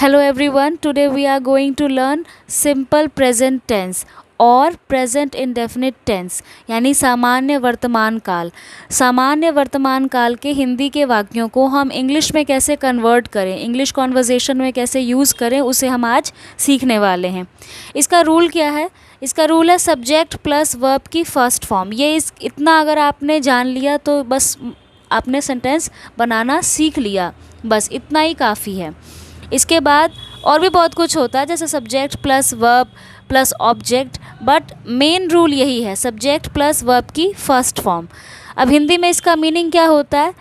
Hello everyone, today we are going to learn simple present tense और present indefinite tense यानी सामान्य वर्तमान काल। सामान्य वर्तमान काल के हिंदी के वाक्यों को हम इंग्लिश में कैसे कन्वर्ट करें, इंग्लिश कॉन्वर्जेशन में कैसे यूज़ करें, उसे हम आज सीखने वाले हैं। इसका रूल क्या है? इसका रूल है सब्जेक्ट प्लस वर्ब की फर्स्ट फॉर्म। इतना अगर आपने जान लिया तो बस आपने सेंटेंस बनाना सीख लिया, बस इतना ही काफ़ी है। इसके बाद और भी बहुत कुछ होता है, जैसे subject plus verb plus object, but main rule यही है, सब्जेक्ट प्लस वर्ब की फर्स्ट फॉर्म। अब हिंदी में इसका मीनिंग क्या होता है?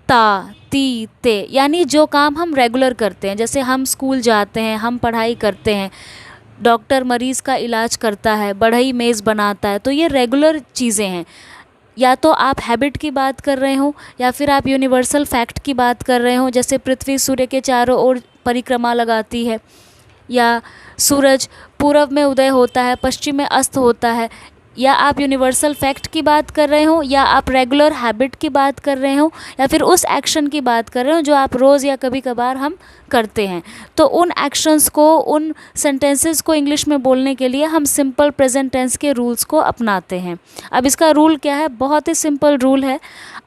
ता, ती, ते, यानी जो काम हम रेगुलर करते हैं, जैसे हम स्कूल जाते हैं, हम पढ़ाई करते हैं, डॉक्टर मरीज़ का इलाज करता है, बढ़ई मेज़ बनाता है, तो ये रेगुलर चीज़ें हैं। या तो आप हैबिट की बात कर रहे हो या फिर आप यूनिवर्सल फैक्ट की बात कर रहे हो, जैसे पृथ्वी सूर्य के चारों ओर परिक्रमा लगाती है, या सूरज पूरब में उदय होता है, पश्चिम में अस्त होता है, या आप यूनिवर्सल फैक्ट की बात कर रहे हो, या आप रेगुलर हैबिट की बात कर रहे हो, या फिर उस एक्शन की बात कर रहे हो जो आप रोज़ या कभी कभार हम करते हैं। तो उन एक्शंस को, उन सेंटेंसेस को इंग्लिश में बोलने के लिए हम सिंपल प्रेजेंट टेंस के रूल्स को अपनाते हैं। अब इसका रूल क्या है? बहुत ही सिंपल रूल है।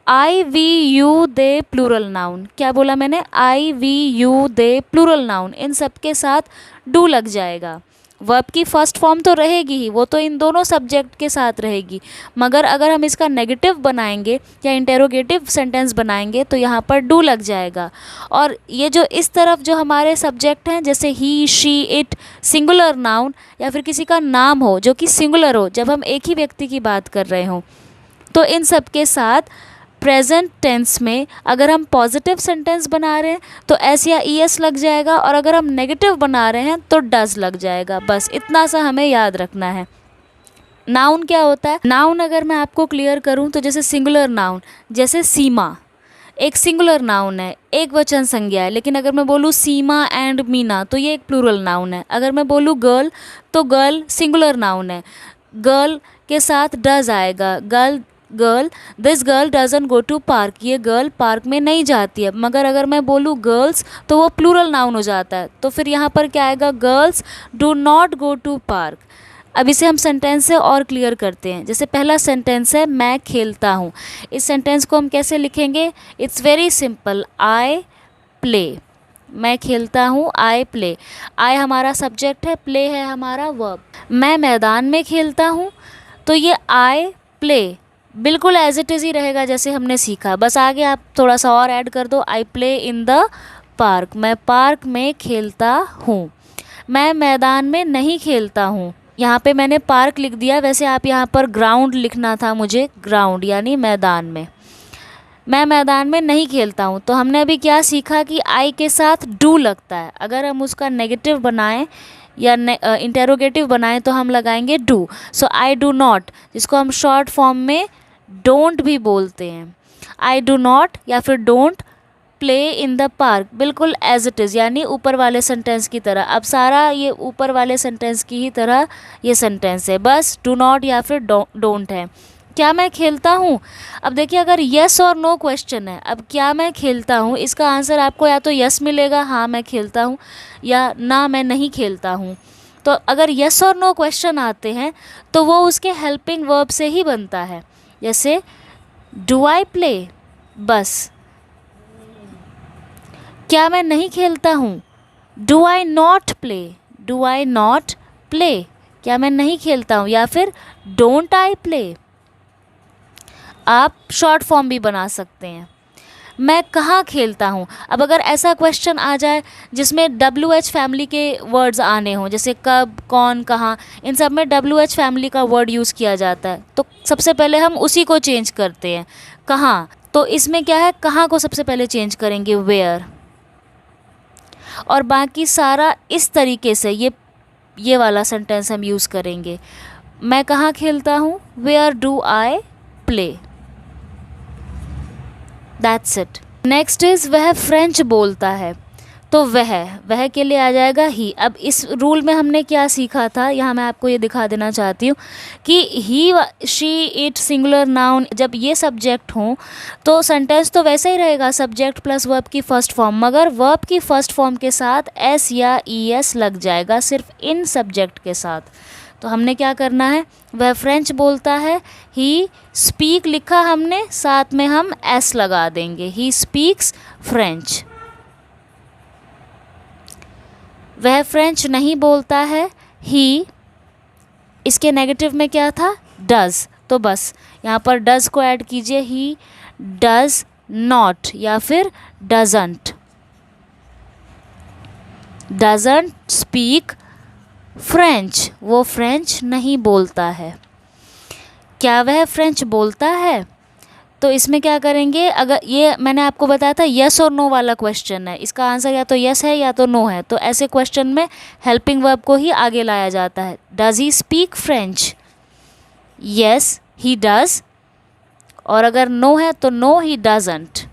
I we you they plural noun. क्या बोला मैंने? I we you they plural noun, इन सब के साथ डू लग जाएगा। वर्ब की फर्स्ट फॉर्म तो रहेगी ही, वो तो इन दोनों सब्जेक्ट के साथ रहेगी, मगर अगर हम इसका नेगेटिव बनाएंगे या इंटेरोगेटिव सेंटेंस बनाएंगे तो यहाँ पर डू लग जाएगा। और ये जो इस तरफ जो हमारे सब्जेक्ट हैं, जैसे ही, शी, इट, सिंगुलर नाउन, या फिर किसी का नाम हो जो कि सिंगुलर हो, जब हम एक ही व्यक्ति की बात कर रहे हों, तो इन सब के साथ प्रेजेंट टेंस में अगर हम पॉजिटिव सेंटेंस बना रहे हैं तो एस या ई एस लग जाएगा, और अगर हम नेगेटिव बना रहे हैं तो डज लग जाएगा। बस इतना सा हमें याद रखना है। नाउन क्या होता है? नाउन अगर मैं आपको क्लियर करूं तो जैसे सिंगुलर नाउन, जैसे सीमा एक सिंगुलर नाउन है, एक वचन संज्ञा है, लेकिन अगर मैं बोलूँ सीमा एंड मीना तो ये एक प्लूरल नाउन है। अगर मैं बोलूँ गर्ल तो गर्ल सिंगुलर नाउन है, गर्ल के साथ डज आएगा। Girl this girl doesn't go to park, ये गर्ल पार्क में नहीं जाती है। मगर अगर मैं बोलूँ गर्ल्स तो वो प्लूरल नाउन हो जाता है, तो फिर यहाँ पर क्या आएगा? Girls do not go to park. अब इसे हम सेंटेंस से और क्लियर करते हैं। जैसे पहला सेंटेंस है मैं खेलता हूँ, इस सेंटेंस को हम कैसे लिखेंगे? It's very simple, I play. मैं खेलता हूँ, आई प्ले। आई हमारा सब्जेक्ट है, प्ले है हमारा वर्ब। मैं मैदान में खेलता हूँ, तो ये आई प्ले बिल्कुल एज इट इज़ ही रहेगा जैसे हमने सीखा, बस आगे आप थोड़ा सा और ऐड कर दो, I play in the park, मैं पार्क में खेलता हूँ। मैं मैदान में नहीं खेलता हूँ, यहाँ पे मैंने पार्क लिख दिया, वैसे आप यहाँ पर ग्राउंड लिखना था मुझे, ग्राउंड यानी मैदान में। मैं मैदान में नहीं खेलता हूँ, तो हमने अभी क्या सीखा कि आई के साथ डू लगता है। अगर हम उसका नेगेटिव बनाएं या इंटेरोगेटिव बनाएं तो हम लगाएंगे do. So I do not, जिसको हम शॉर्ट फॉर्म में डोंट भी बोलते हैं। आई डू नॉट या फिर don't play in the park, बिल्कुल एज इट इज़, यानी ऊपर वाले सेंटेंस की तरह। अब सारा ये ऊपर वाले सेंटेंस की ही तरह ये सेंटेंस है, बस डू नॉट या फिर डोंट है। क्या मैं खेलता हूँ? अब देखिए, अगर यस और नो क्वेश्चन है, अब क्या मैं खेलता हूँ, इसका आंसर आपको या तो यस मिलेगा, हाँ मैं खेलता हूँ, या ना मैं नहीं खेलता हूँ। तो अगर यस और नो क्वेश्चन आते हैं तो वो उसके हेल्पिंग वर्ब से ही बनता है। जैसे डू आई प्ले, बस। क्या मैं नहीं खेलता हूँ? Do I not play, do I not play, क्या मैं नहीं खेलता हूँ। या फिर डोंट आई प्ले, आप शॉर्ट फॉर्म भी बना सकते हैं। मैं कहाँ खेलता हूँ, अब अगर ऐसा क्वेश्चन आ जाए जिसमें WH फैमिली के वर्ड्स आने हों, जैसे कब, कौन, कहाँ, इन सब में WH फैमिली का वर्ड यूज़ किया जाता है, तो सबसे पहले हम उसी को चेंज करते हैं, कहाँ। तो इसमें क्या है, कहाँ को सबसे पहले चेंज करेंगे, वेयर। और बाकी सारा इस तरीके से ये वाला सेंटेंस हम यूज़ करेंगे। मैं कहाँ खेलता हूँ, where do I play, that's it. Next is वह फ्रेंच बोलता है, तो वह के लिए आ जाएगा ही। अब इस रूल में हमने क्या सीखा था, यहाँ मैं आपको ये दिखा देना चाहती हूँ कि ही, शी, इट, सिंगुलर नाउन जब ये सब्जेक्ट हों तो सेंटेंस तो वैसे ही रहेगा, सब्जेक्ट प्लस वर्ब की फर्स्ट फॉर्म, मगर वर्ब की फर्स्ट फॉर्म के साथ एस या ई एस लग जाएगा सिर्फ इन सब्जेक्ट के साथ। तो हमने क्या करना है, वह फ्रेंच बोलता है, ही स्पीक लिखा हमने, साथ में हम एस लगा देंगे, ही स्पीक्स फ्रेंच। वह फ्रेंच नहीं बोलता है, ही, इसके नेगेटिव में क्या था, डज, तो बस यहाँ पर डज को ऐड कीजिए, ही डज नॉट या फिर डजंट स्पीक फ्रेंच, वो फ्रेंच नहीं बोलता है। क्या वह फ्रेंच बोलता है, तो इसमें क्या करेंगे, अगर ये मैंने आपको बताया था यस और नो वाला क्वेश्चन है, इसका आंसर या तो यस है या तो नो है, तो ऐसे क्वेश्चन में हेल्पिंग वर्ब को ही आगे लाया जाता है। Does he speak French, yes he does, और अगर नो है तो नो ही डजंट।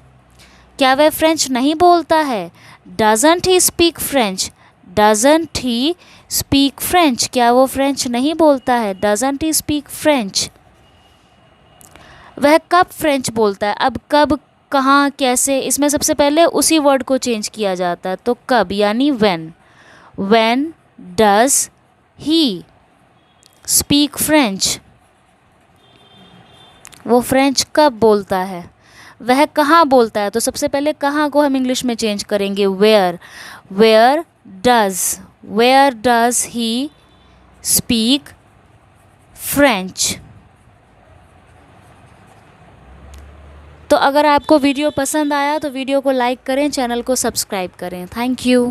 क्या वह फ्रेंच नहीं बोलता है, doesn't he speak French, doesn't he speak French, क्या वो फ्रेंच नहीं बोलता है, डजंट ही स्पीक फ्रेंच। वह कब फ्रेंच बोलता है, अब कब, कहाँ, कैसे, इसमें सबसे पहले उसी वर्ड को चेंज किया जाता है, तो कब यानी when does he speak French, वो फ्रेंच कब बोलता है। वह कहाँ बोलता है, तो सबसे पहले कहाँ को हम इंग्लिश में चेंज करेंगे, where does he speak French. तो अगर आपको वीडियो पसंद आया तो वीडियो को लाइक करें, चैनल को सब्सक्राइब करें। Thank you.